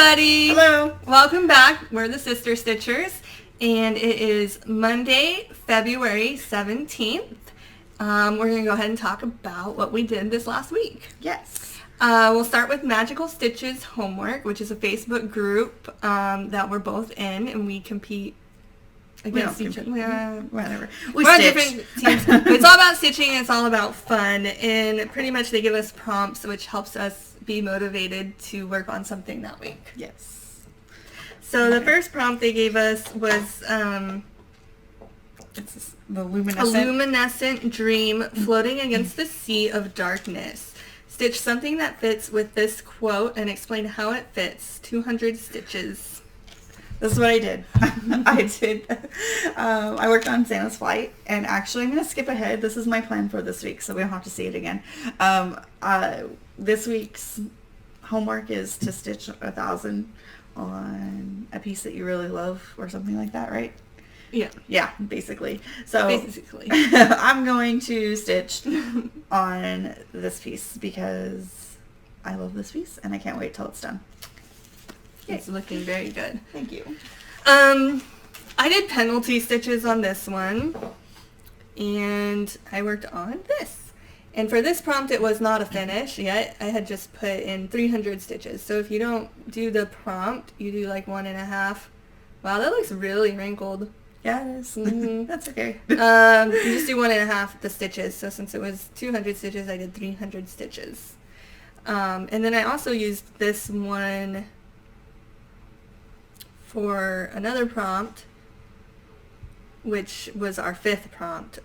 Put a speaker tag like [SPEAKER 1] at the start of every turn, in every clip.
[SPEAKER 1] everybody!
[SPEAKER 2] Hello!
[SPEAKER 1] Welcome back. We're the Sister Stitchers, and it is Monday, February 17th. We're going to go ahead and talk about what we did this last week.
[SPEAKER 2] Yes.
[SPEAKER 1] We'll start with Magical Stitches Homework, which is a Facebook group that we're both in, and we compete against each other. Yeah.
[SPEAKER 2] Whatever.
[SPEAKER 1] We're on different teams. But it's all about stitching, and it's all about fun, and pretty much they give us prompts, which helps us be motivated to work on something that week.
[SPEAKER 2] Yes.
[SPEAKER 1] So the first prompt they gave us was
[SPEAKER 2] It's the
[SPEAKER 1] a
[SPEAKER 2] luminescent.
[SPEAKER 1] luminescent dream floating against the sea of darkness. Stitch something that fits with this quote and explain how it fits. 200 stitches.
[SPEAKER 2] This is what I did. I worked on Santa's flight, and actually I'm going to skip ahead. This is my plan for this week, so we don't have to see it again. This week's homework is to stitch 1,000 on a piece that you really love or something like that, right?
[SPEAKER 1] Yeah.
[SPEAKER 2] Yeah, basically. So
[SPEAKER 1] Basically.
[SPEAKER 2] I'm going to stitch on this piece because I love this piece and I can't wait till it's done.
[SPEAKER 1] It's looking very good.
[SPEAKER 2] Thank you.
[SPEAKER 1] I did penalty stitches on this one, and I worked on this. And for this prompt, it was not a finish yet. I had just put in 300 stitches. So if you don't do the prompt, you do like 1.5. Wow, that looks really wrinkled.
[SPEAKER 2] Yeah, it is.
[SPEAKER 1] Mhm.
[SPEAKER 2] That's okay.
[SPEAKER 1] You just do 1.5 the stitches. So since it was 200 stitches, I did 300 stitches. And then I also used this one for another prompt, which was our 5th prompt.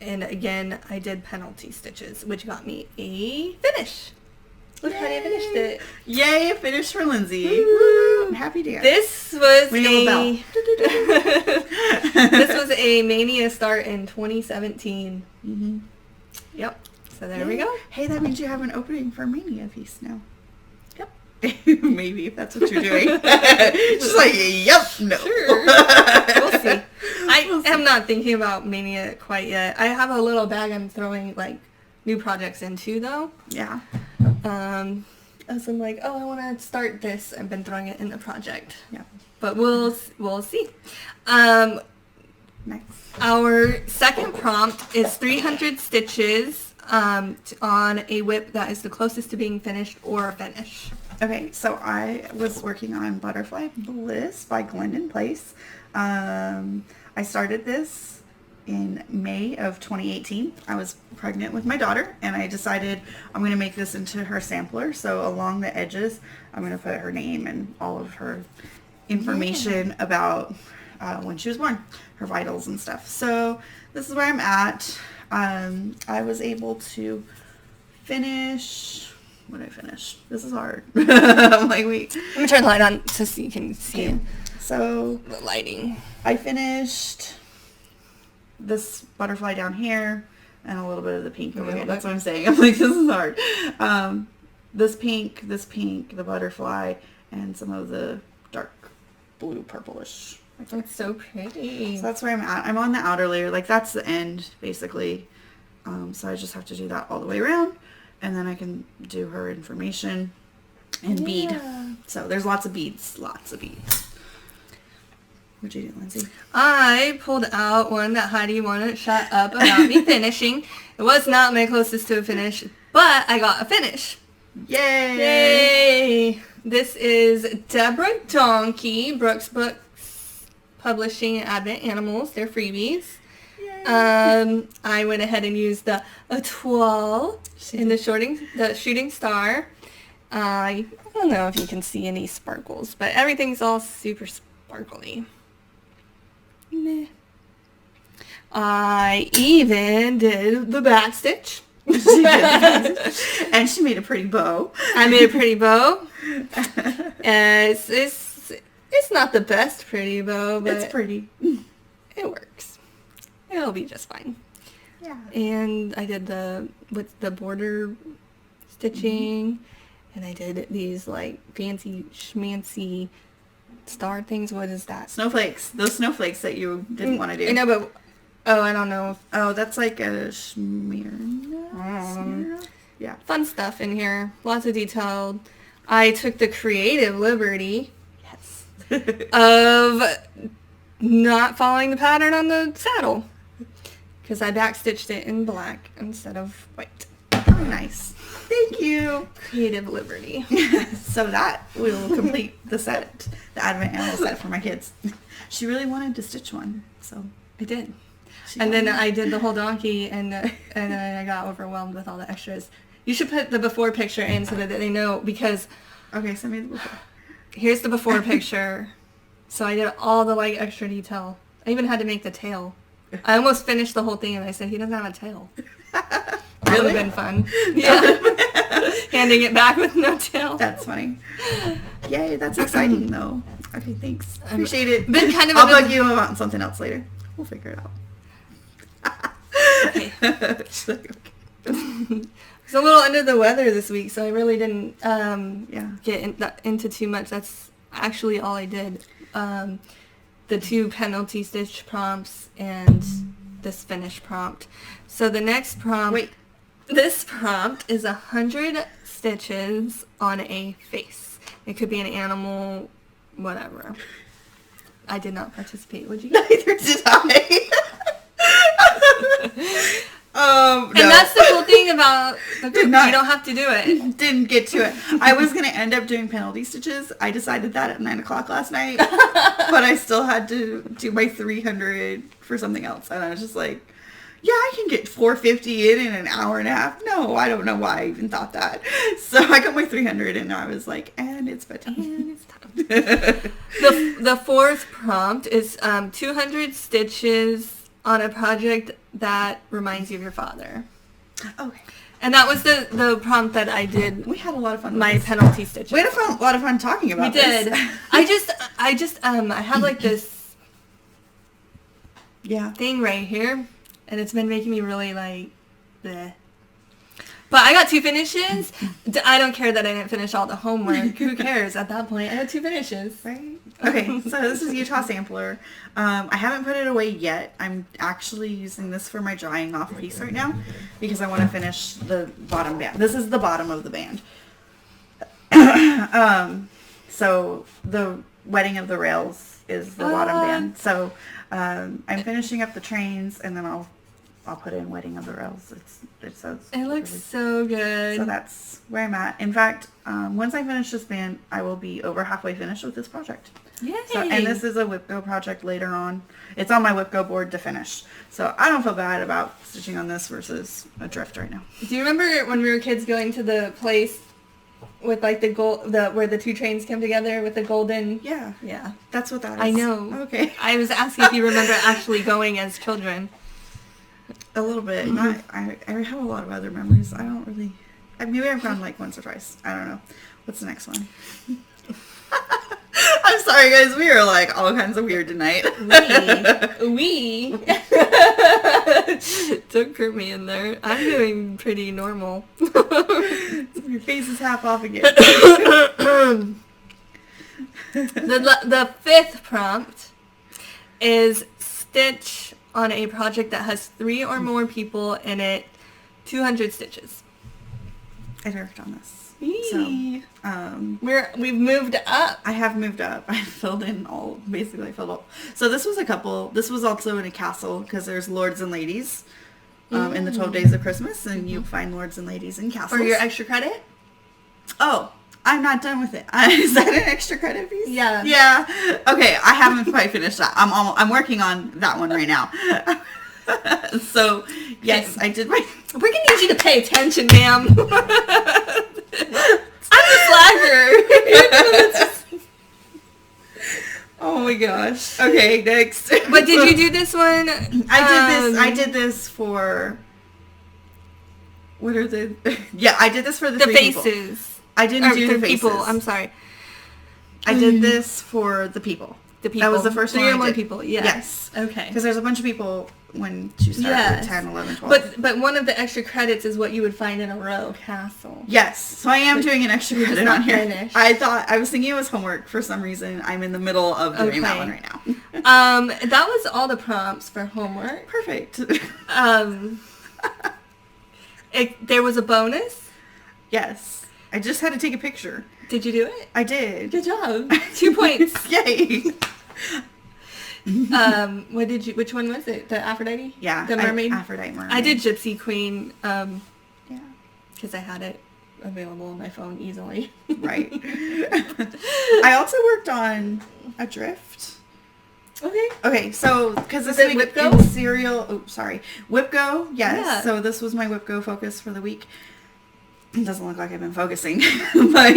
[SPEAKER 1] And again, I did penalty stitches, which got me a finish. Look how I finished it.
[SPEAKER 2] Yay, a finish for Lindsay.
[SPEAKER 1] Woo!
[SPEAKER 2] Woo! Happy dance.
[SPEAKER 1] This was
[SPEAKER 2] We need a bell.
[SPEAKER 1] this was a Mania start in 2017.
[SPEAKER 2] Mm-hmm.
[SPEAKER 1] Yep. So there we go.
[SPEAKER 2] Hey, that means you have an opening for Mania piece now. Yep. Maybe if that's what you're doing. Just like, yep, no.
[SPEAKER 1] Sure. We'll see. I am not thinking about Mania quite yet. I have a little bag I'm throwing like new projects into though.
[SPEAKER 2] Yeah.
[SPEAKER 1] As I'm like, oh, I want to start this. I've been throwing it in the project.
[SPEAKER 2] Yeah.
[SPEAKER 1] But we'll see.
[SPEAKER 2] Nice.
[SPEAKER 1] Our second prompt is 300 stitches on a whip that is the closest to being finished or a finish.
[SPEAKER 2] Okay, so I was working on Butterfly Bliss by Glendon Place. I started this in May of 2018. I was pregnant with my daughter, and I decided I'm going to make this into her sampler. So along the edges, I'm going to put her name and all of her information about when she was born, her vitals and stuff. So this is where I'm at. I was able to finish... What did I finish? This is hard. I'm like, wait.
[SPEAKER 1] Let me turn the light on so you can see
[SPEAKER 2] Okay. So
[SPEAKER 1] the lighting.
[SPEAKER 2] I finished this butterfly down here and a little bit of the pink over here. That's what I'm saying. I'm like, this is hard. This pink, the butterfly, and some of the dark blue purplish.
[SPEAKER 1] It's so pretty.
[SPEAKER 2] So that's where I'm at. I'm on the outer layer. Like, that's the end, basically. So I just have to do that all the way around. And then I can do her information and bead. So there's lots of beads. Lots of beads. What'd you do, Lindsay?
[SPEAKER 1] I pulled out one that Heidi wanted shut up about me finishing. It was not my closest to a finish, but I got a finish.
[SPEAKER 2] Yay!
[SPEAKER 1] Yay! This is Deborah Donkey, Brooks Books Publishing Advent Animals. They're freebies. I went ahead and used the étoile in the shooting star. I don't know if you can see any sparkles, but everything's all super sparkly. Meh. I even did the back stitch.
[SPEAKER 2] And she made a pretty bow.
[SPEAKER 1] I made a pretty bow. It's not the best pretty bow, but
[SPEAKER 2] It's pretty.
[SPEAKER 1] it works. It'll be just fine.
[SPEAKER 2] Yeah.
[SPEAKER 1] And I did the border stitching, and I did these like fancy schmancy star things. What is that?
[SPEAKER 2] Snowflakes. Those snowflakes that you didn't want to do.
[SPEAKER 1] I know, but I don't know.
[SPEAKER 2] Oh, that's like a Smyrna?
[SPEAKER 1] Um,
[SPEAKER 2] Yeah.
[SPEAKER 1] Fun stuff in here. Lots of detailed. I took the creative liberty
[SPEAKER 2] Yes.
[SPEAKER 1] of not following the pattern on the saddle. Because I backstitched it in black instead of white.
[SPEAKER 2] Very nice. Thank you.
[SPEAKER 1] Creative liberty.
[SPEAKER 2] So that will complete the set, the Advent Animal set for my kids. She really wanted to stitch one, so
[SPEAKER 1] I did.
[SPEAKER 2] she
[SPEAKER 1] And
[SPEAKER 2] got
[SPEAKER 1] then
[SPEAKER 2] one.
[SPEAKER 1] I did the whole donkey, and then I got overwhelmed with all the extras. You should put the before picture in so that they know, because
[SPEAKER 2] Okay, send me the before.
[SPEAKER 1] here's the before picture. So I did all the like extra detail. I even had to make the tail. I almost finished the whole thing, and I said, he doesn't have a tail. That would
[SPEAKER 2] Really?
[SPEAKER 1] have been fun. Yeah. Handing it back with no tail.
[SPEAKER 2] That's funny. Yay, that's exciting though. Okay, thanks. Appreciate it.
[SPEAKER 1] Been kind of
[SPEAKER 2] I'll
[SPEAKER 1] under
[SPEAKER 2] bug you about something else later. We'll figure it out.
[SPEAKER 1] Okay.
[SPEAKER 2] She's like, okay.
[SPEAKER 1] I was a little under the weather this week, so I really didn't
[SPEAKER 2] Yeah.
[SPEAKER 1] get into too much. That's actually all I did. The 2 penalty stitch prompts and this finish prompt. So the next prompt...
[SPEAKER 2] Wait.
[SPEAKER 1] This prompt is 100 stitches on a face. It could be an animal, whatever. I did not participate. Would you?
[SPEAKER 2] Neither did I.
[SPEAKER 1] And
[SPEAKER 2] no.
[SPEAKER 1] that's the cool thing about the group.
[SPEAKER 2] not.
[SPEAKER 1] You don't have to do it.
[SPEAKER 2] Didn't get to it. I was going to end up doing penalty stitches. I decided that at 9 o'clock last night. But I still had to do my 300 for something else. And I was just like, yeah, I can get 450 in an hour and a half. No, I don't know why I even thought that. So I got my 300 and I was like, and it's bedtime.
[SPEAKER 1] And it's time. The 4th prompt is 200 stitches on a project that reminds you of your father.
[SPEAKER 2] Okay.
[SPEAKER 1] And that was the prompt that I did
[SPEAKER 2] We had a lot of fun with
[SPEAKER 1] my
[SPEAKER 2] this.
[SPEAKER 1] penalty stitches.
[SPEAKER 2] We had a lot of fun talking
[SPEAKER 1] We
[SPEAKER 2] about
[SPEAKER 1] did.
[SPEAKER 2] this.
[SPEAKER 1] I have like this
[SPEAKER 2] Yeah.
[SPEAKER 1] thing right here, and it's been making me really like bleh. But I got 2 finishes. I don't care that I didn't finish all the homework. Who cares at that point? I had 2 finishes.
[SPEAKER 2] Right? Okay, so this is Utah Sampler. I haven't put it away yet. I'm actually using this for my drying off piece right now because I want to finish the bottom band. This is the bottom of the band. So the Wedding of the Rails is the bottom band. So I'm finishing up the trains and then I'll put in Wedding of the Rails.
[SPEAKER 1] It looks so good.
[SPEAKER 2] So that's where I'm at. In fact, once I finish this band, I will be over halfway finished with this project.
[SPEAKER 1] Yay!
[SPEAKER 2] So, and this is a WhipGo project later on. It's on my WhipGo board to finish. So I don't feel bad about stitching on this versus a drift right now.
[SPEAKER 1] Do you remember when we were kids going to the place with like the gold, where the 2 trains come together with the golden?
[SPEAKER 2] Yeah,
[SPEAKER 1] Yeah.
[SPEAKER 2] that's what that is.
[SPEAKER 1] I know.
[SPEAKER 2] Okay.
[SPEAKER 1] I was asking if you remember actually going as children.
[SPEAKER 2] A little bit. Not, I have a lot of other memories. I don't really... Maybe I've gone like once or twice. I don't know. What's the next one? I'm sorry, guys. We are like all kinds of weird tonight.
[SPEAKER 1] We. Don't group me in there. I'm doing pretty normal.
[SPEAKER 2] Your face is half off again.
[SPEAKER 1] The 5th prompt is stitch on a project that has 3 or more people in it, 200 stitches.
[SPEAKER 2] I worked on this.
[SPEAKER 1] Yee.
[SPEAKER 2] So,
[SPEAKER 1] We've moved up.
[SPEAKER 2] I have moved up. I filled in all, basically I filled up. So this was also in a castle because there's lords and ladies in the 12 days of Christmas and you find lords and ladies in castles.
[SPEAKER 1] For your extra credit?
[SPEAKER 2] Oh, I'm not done with it. Is that an extra credit piece?
[SPEAKER 1] Yeah.
[SPEAKER 2] Yeah. Okay, I haven't quite finished that. I'm working on that one right now. So, yes, I did my...
[SPEAKER 1] We're going to need you to pay attention, ma'am. I'm the slacker.
[SPEAKER 2] Oh my gosh. Okay, next.
[SPEAKER 1] But did you do this one?
[SPEAKER 2] I did this for... What are the... Yeah, I did this for the
[SPEAKER 1] The
[SPEAKER 2] 3
[SPEAKER 1] faces.
[SPEAKER 2] people. I didn't do the faces.
[SPEAKER 1] people. I'm sorry.
[SPEAKER 2] I did this for the people.
[SPEAKER 1] The people.
[SPEAKER 2] That was the first
[SPEAKER 1] 3
[SPEAKER 2] one
[SPEAKER 1] or
[SPEAKER 2] I
[SPEAKER 1] more
[SPEAKER 2] did.
[SPEAKER 1] people. Yeah.
[SPEAKER 2] Yes.
[SPEAKER 1] Okay.
[SPEAKER 2] Because there's a bunch of people when you start
[SPEAKER 1] Yes.
[SPEAKER 2] with 10, 11, 12.
[SPEAKER 1] But one of the extra credits is what you would find in a row castle.
[SPEAKER 2] Yes, so I am doing an extra
[SPEAKER 1] You're just
[SPEAKER 2] credit on
[SPEAKER 1] not
[SPEAKER 2] here.
[SPEAKER 1] finished.
[SPEAKER 2] I was thinking it was homework for some reason. I'm in the middle of doing that
[SPEAKER 1] Okay.
[SPEAKER 2] one right now.
[SPEAKER 1] That was all the prompts for homework.
[SPEAKER 2] Perfect.
[SPEAKER 1] There was a bonus.
[SPEAKER 2] Yes. I just had to take a picture.
[SPEAKER 1] Did you do it?
[SPEAKER 2] I did.
[SPEAKER 1] Good job. 2 points.
[SPEAKER 2] Yay.
[SPEAKER 1] Which one was it? The Aphrodite?
[SPEAKER 2] Yeah.
[SPEAKER 1] The mermaid?
[SPEAKER 2] Aphrodite mermaid.
[SPEAKER 1] I did Gypsy Queen,
[SPEAKER 2] yeah.
[SPEAKER 1] because I had it available on my phone easily.
[SPEAKER 2] Right. I also worked on Adrift. Okay, so, because this week in cereal, WhipGo, yes. Yeah. So this was my WhipGo focus for the week. It doesn't look like I've been focusing, but,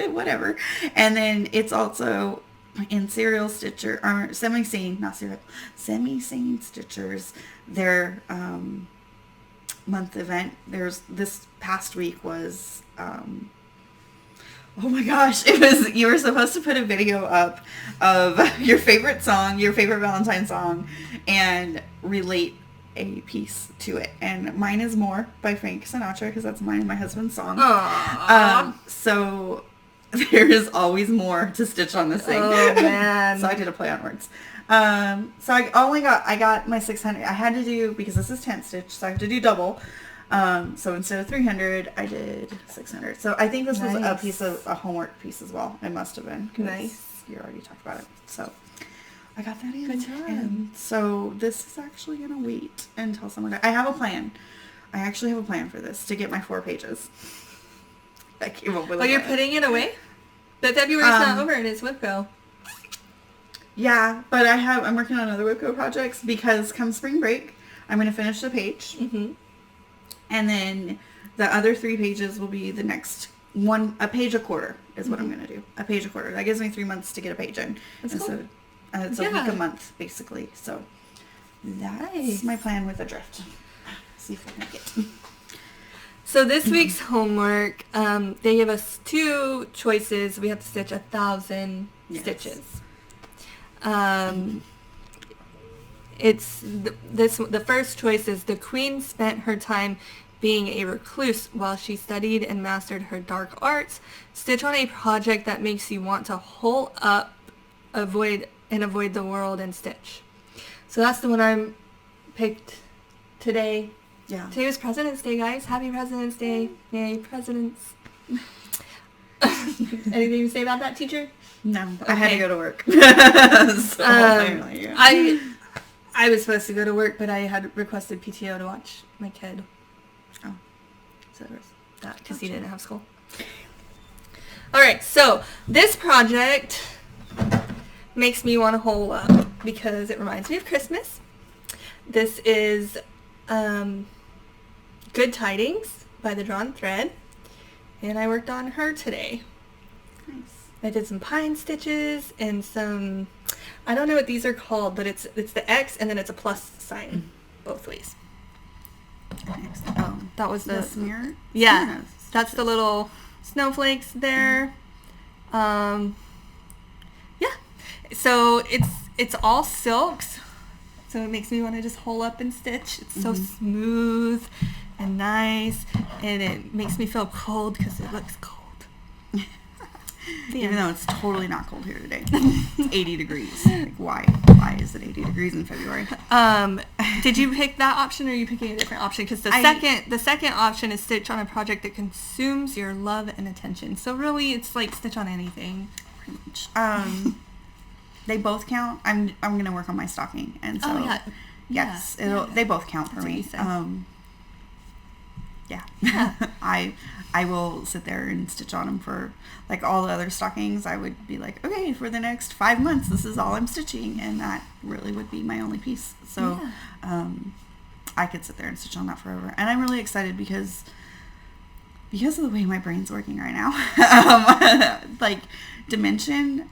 [SPEAKER 2] whatever. And then it's also in Serial Stitcher, or Semi-Sane, not Serial, Semi-Sane Stitchers, their month event. This past week was, oh my gosh, you were supposed to put a video up of your favorite song, your favorite Valentine song, and relate a piece to it. And mine is More by Frank Sinatra, because that's mine and my husband's song. So there is always more to stitch on this thing.
[SPEAKER 1] Oh, man.
[SPEAKER 2] So I did a play on words. So I got my 600. I had to do, because this is 10 stitch, so I have to do double. So instead of 300, I did 600. So I think this was a homework piece as well. It must have been.
[SPEAKER 1] Nice.
[SPEAKER 2] You already talked about it. So I got that in.
[SPEAKER 1] Good job.
[SPEAKER 2] And so this is actually going to wait until someone... I have a plan. I actually have a plan for this, to get my 4 pages. I came up with
[SPEAKER 1] you're putting it away? But February's not over and it's WhipGo.
[SPEAKER 2] Yeah, but I'm working on other WhipGo projects, because come spring break, I'm going to finish the page.
[SPEAKER 1] Mm-hmm.
[SPEAKER 2] And then the other 3 pages will be the next one, a page a quarter is what I'm going to do. A page a quarter. That gives me 3 months to get a page in.
[SPEAKER 1] That's cool.
[SPEAKER 2] So it's a week a month, basically. So that's my plan with Adrift. See if I can make it.
[SPEAKER 1] So this week's homework, they give us 2 choices. We have to stitch 1,000 stitches. It's the first choice is: the queen spent her time being a recluse while she studied and mastered her dark arts. Stitch on a project that makes you want to hole up, avoid the world and stitch. So that's the one I picked today.
[SPEAKER 2] Yeah.
[SPEAKER 1] Today was President's Day, guys. Happy President's Day. Yay, presidents. Anything to say about that, teacher?
[SPEAKER 2] No, okay. I had to go to work. So,
[SPEAKER 1] I was supposed to go to work, but I had requested PTO to watch my kid.
[SPEAKER 2] Oh.
[SPEAKER 1] So there was that, because he didn't have school. Alright, so this project makes me want to hole up, because it reminds me of Christmas. This is Good Tidings by The Drawn Thread, and I worked on her today.
[SPEAKER 2] Nice.
[SPEAKER 1] I did some pine stitches and some, I don't know what these are called, but it's the X and then it's a plus sign both ways.
[SPEAKER 2] Oh,
[SPEAKER 1] that was the
[SPEAKER 2] smear?
[SPEAKER 1] Yeah, that's the little snowflakes there. Yeah, so it's all silks, so it makes me want to just hole up and stitch. It's so smooth and nice, and it makes me feel cold because it looks cold.
[SPEAKER 2] Even though it's totally not cold here today. It's 80 degrees. Like, why is it 80 degrees in February?
[SPEAKER 1] Did you pick that option, or are you picking a different option? Because the second option is stitch on a project that consumes your love and attention. So really, it's like stitch on anything.
[SPEAKER 2] Pretty much. They both count. I'm gonna work on my stocking, and so yes, they both count for me. Yeah. I will sit there and stitch on them for, like, all the other stockings. I would be like, okay, for the next 5 months, this is all I'm stitching, and that really would be my only piece. So I could sit there and stitch on that forever. And I'm really excited because of the way my brain's working right now. Like, dimension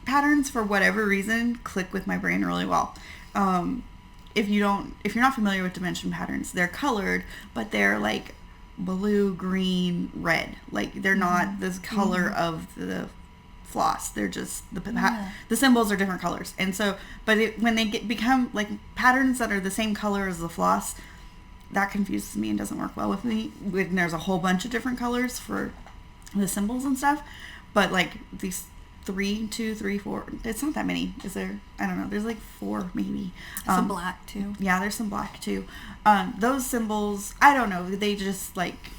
[SPEAKER 2] patterns, for whatever reason, click with my brain really well. If you're not familiar with dimension patterns, they're colored, but they're like blue, green, red. Like, they're not this color of the floss. They're just the symbols are different colors. And so, but when they become like patterns that are the same color as the floss, that confuses me and doesn't work well with me. When there's a whole bunch of different colors for the symbols and stuff, but like these 3, 2, 3, 4. It's not that many, is there? I don't know. There's like 4 maybe.
[SPEAKER 1] Some black too.
[SPEAKER 2] Yeah, there's some black too. Those symbols, I don't know. They just like,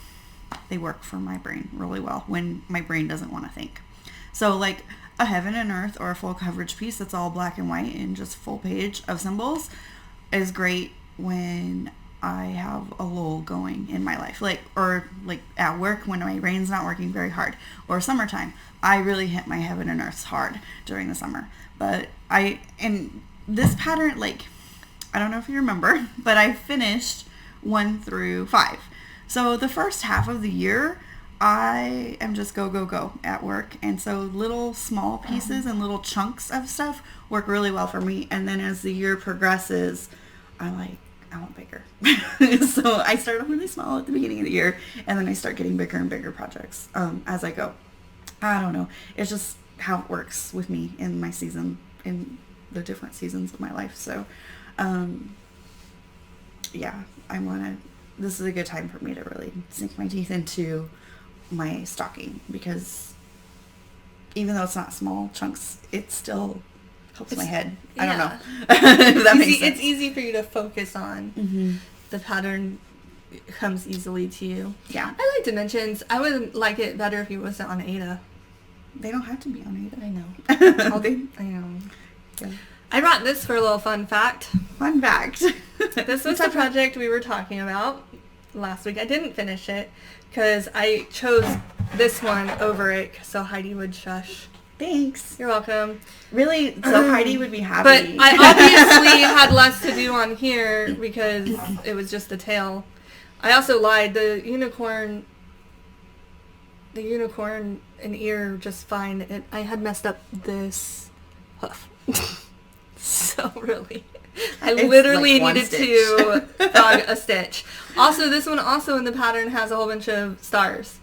[SPEAKER 2] they work for my brain really well when my brain doesn't want to think. So like a heaven and earth or a full coverage piece that's all black and white and just full page of symbols is great when I have a lull going in my life, or at work when my brain's not working very hard, or summertime. I really hit my heaven and earths hard during the summer. But in this pattern, I don't know if you remember, but I finished 1 through 5. So the first half of the year, I am just go at work. And so little small pieces and little chunks of stuff work really well for me. And then as the year progresses, I want bigger. So I start off really small at the beginning of the year, and then I start getting bigger and bigger projects as I go. I don't know. It's just how it works with me in my season, in the different seasons of my life. So, yeah, this is a good time for me to really sink my teeth into my stocking, because even though it's not small chunks, it still helps my head. I don't know. If that makes sense.
[SPEAKER 1] It's easy for you to focus on. Mm-hmm. The pattern comes easily to you.
[SPEAKER 2] Yeah.
[SPEAKER 1] I like dimensions. I would like it better if it wasn't on Ada.
[SPEAKER 2] They don't have to be on Ada.
[SPEAKER 1] I know. I know.
[SPEAKER 2] Yeah.
[SPEAKER 1] I brought this for a little fun fact.
[SPEAKER 2] Fun fact.
[SPEAKER 1] This was a project we were talking about last week. I didn't finish it because I chose this one over it so Heidi would shush.
[SPEAKER 2] Thanks.
[SPEAKER 1] You're welcome.
[SPEAKER 2] Really? So Heidi would be happy.
[SPEAKER 1] But I obviously had less to do on here because it was just the tail. I also lied. The unicorn and ear just fine. I had messed up this hoof. So really, I literally needed to dog a stitch. Also, this one also in the pattern has a whole bunch of stars.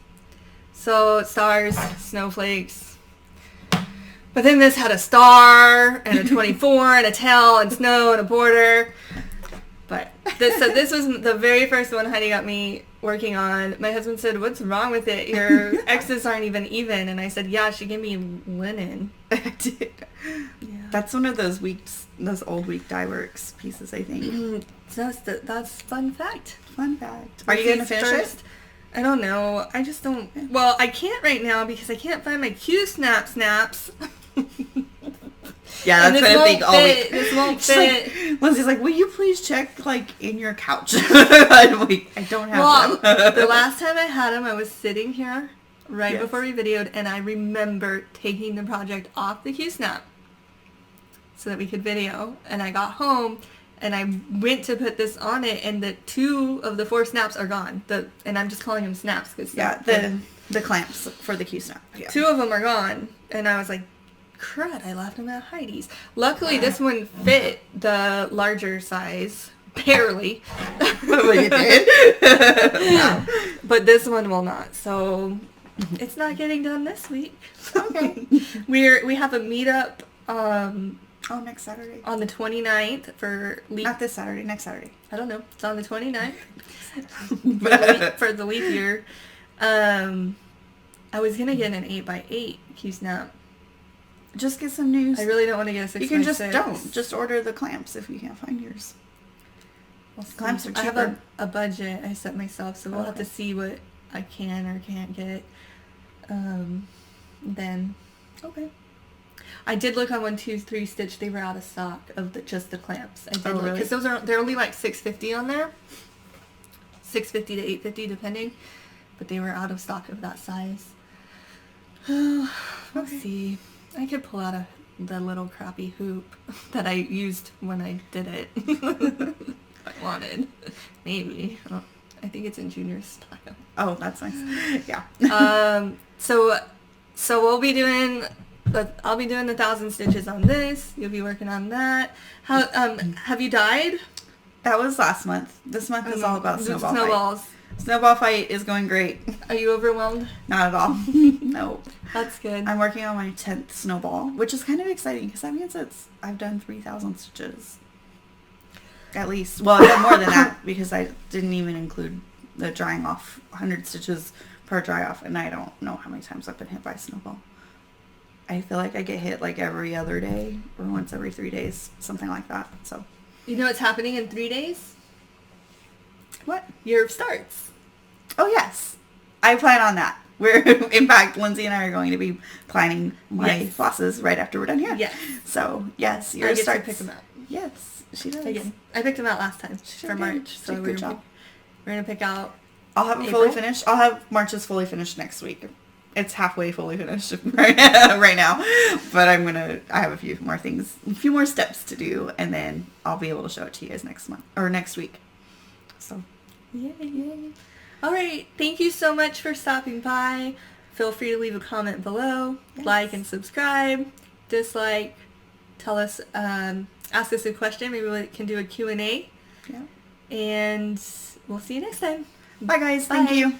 [SPEAKER 1] So stars, snowflakes. But then this had a star and a 24 and a tail and snow and a border. But this was the very first one Heidi got me working on. My husband said, "What's wrong with it? Your X's aren't even." And I said, "Yeah, she gave me linen."
[SPEAKER 2] I did. Yeah. That's one of those old week dye works pieces, I think.
[SPEAKER 1] That's fun fact.
[SPEAKER 2] Fun fact. Are you going to finish it?
[SPEAKER 1] I don't know. I just don't. Well, I can't right now because I can't find my Q snaps.
[SPEAKER 2] Yeah, that's what I think all week.
[SPEAKER 1] This won't fit.
[SPEAKER 2] Lindsay's like, will you please check, in your couch? I don't have them.
[SPEAKER 1] The last time I had them, I was sitting here before we videoed, and I remember taking the project off the Q-Snap so that we could video. And I got home, and I went to put this on it, and the 2 of the 4 snaps are gone. And I'm just calling them snaps.
[SPEAKER 2] The clamps for the Q-Snap. Yeah.
[SPEAKER 1] 2 of them are gone, and I was like, crud, I left them at Heidi's. Luckily, this one fit the larger size. Barely.
[SPEAKER 2] Well, you did.
[SPEAKER 1] Wow. But this one will not. So it's not getting done this week.
[SPEAKER 2] Okay.
[SPEAKER 1] We have a meetup
[SPEAKER 2] next Saturday.
[SPEAKER 1] On the 29th for leap.
[SPEAKER 2] Not this Saturday, next Saturday.
[SPEAKER 1] I don't know. It's on the 29th. for the leap year. I was going to get an 8x8 Q-Snap.
[SPEAKER 2] Just get some news.
[SPEAKER 1] I really don't want to get a 6x6.
[SPEAKER 2] You can just order the clamps if you can't find yours. Clamps are cheaper.
[SPEAKER 1] I have a budget I set myself, so we'll have to see what I can or can't get. Then. Okay. I did look on 123 Stitch. They were out of stock of just the clamps. I did look
[SPEAKER 2] really?
[SPEAKER 1] because they're only like $6.50 on there. $6.50 to $8.50 depending, but they were out of stock of that size. Let's see. I could pull out the little crappy hoop that I used when I did it. I wanted. Maybe. Oh, I think it's in Junior's style.
[SPEAKER 2] Oh, that's nice. Yeah.
[SPEAKER 1] So we'll be doing... I'll be doing the 1,000 stitches on this. You'll be working on that. How have you dyed?
[SPEAKER 2] That was last month. This month is all about
[SPEAKER 1] snowballs.
[SPEAKER 2] Snowball fight is going great.
[SPEAKER 1] Are you overwhelmed?
[SPEAKER 2] Not at all. No.
[SPEAKER 1] That's good.
[SPEAKER 2] I'm working on my 10th snowball, which is kind of exciting because that means I've done 3,000 stitches. At least. Well, I've done more than that because I didn't even include the drying off. 100 stitches per dry off, and I don't know how many times I've been hit by a snowball. I feel like I get hit every other day or once every 3 days, something like that. So.
[SPEAKER 1] You know what's happening in 3 days?
[SPEAKER 2] What?
[SPEAKER 1] Your starts.
[SPEAKER 2] Oh, yes. I plan on that. In fact, Lindsay and I are going to be planning my flosses right after we're done here.
[SPEAKER 1] Yes.
[SPEAKER 2] So, yes,
[SPEAKER 1] yours starts. To pick them out.
[SPEAKER 2] Yes, she does.
[SPEAKER 1] Again, I picked them out last time for March. So we're going to pick out
[SPEAKER 2] I'll have them fully finished. I'll have March's fully finished next week. It's halfway fully finished right now. But I have a few more things, a few more steps to do, and then I'll be able to show it to you guys next month, or next week. So,
[SPEAKER 1] yay. All right. Thank you so much for stopping by. Feel free to leave a comment below, like and subscribe, dislike, tell us, ask us a question. Maybe we can do a Q&A.
[SPEAKER 2] Yeah.
[SPEAKER 1] And we'll see you next time.
[SPEAKER 2] Bye, guys.
[SPEAKER 1] Bye.
[SPEAKER 2] Thank you.